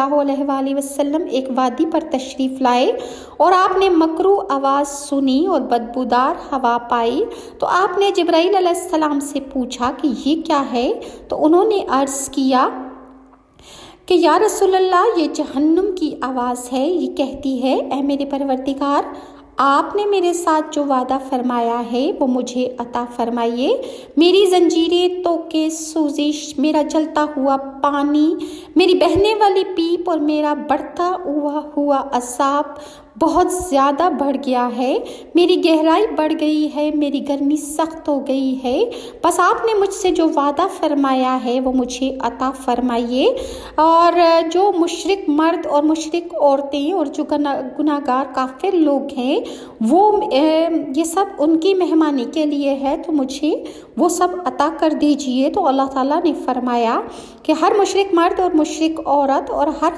اللہ علیہ وآلہ وسلم ایک وادی پر تشریف لائے اور آپ نے مکروہ آواز سنی اور بدبودار ہوا پائی تو آپ نے جبرائیل علیہ السلام سے پوچھا کہ یہ کیا ہے؟ تو انہوں نے عرض کیا کہ یا رسول اللہ، یہ جہنم کی آواز ہے، یہ کہتی ہے اے میرے پروردگار، آپ نے میرے ساتھ جو وعدہ فرمایا ہے وہ مجھے عطا فرمائیے۔ میری زنجیریں، توقے، سوزش، میرا جلتا ہوا پانی، میری بہنے والی پیپ اور میرا بڑھتا ہوا عذاب بہت زیادہ بڑھ گیا ہے، میری گہرائی بڑھ گئی ہے، میری گرمی سخت ہو گئی ہے، بس آپ نے مجھ سے جو وعدہ فرمایا ہے وہ مجھے عطا فرمائیے۔ اور جو مشرک مرد اور مشرک عورتیں اور جو گناہگار کافر لوگ ہیں وہ یہ سب ان کی مہمانی کے لیے ہے، تو مجھے وہ سب عطا کر دیجئے۔ تو اللہ تعالیٰ نے فرمایا کہ ہر مشرک مرد اور مشرک عورت اور ہر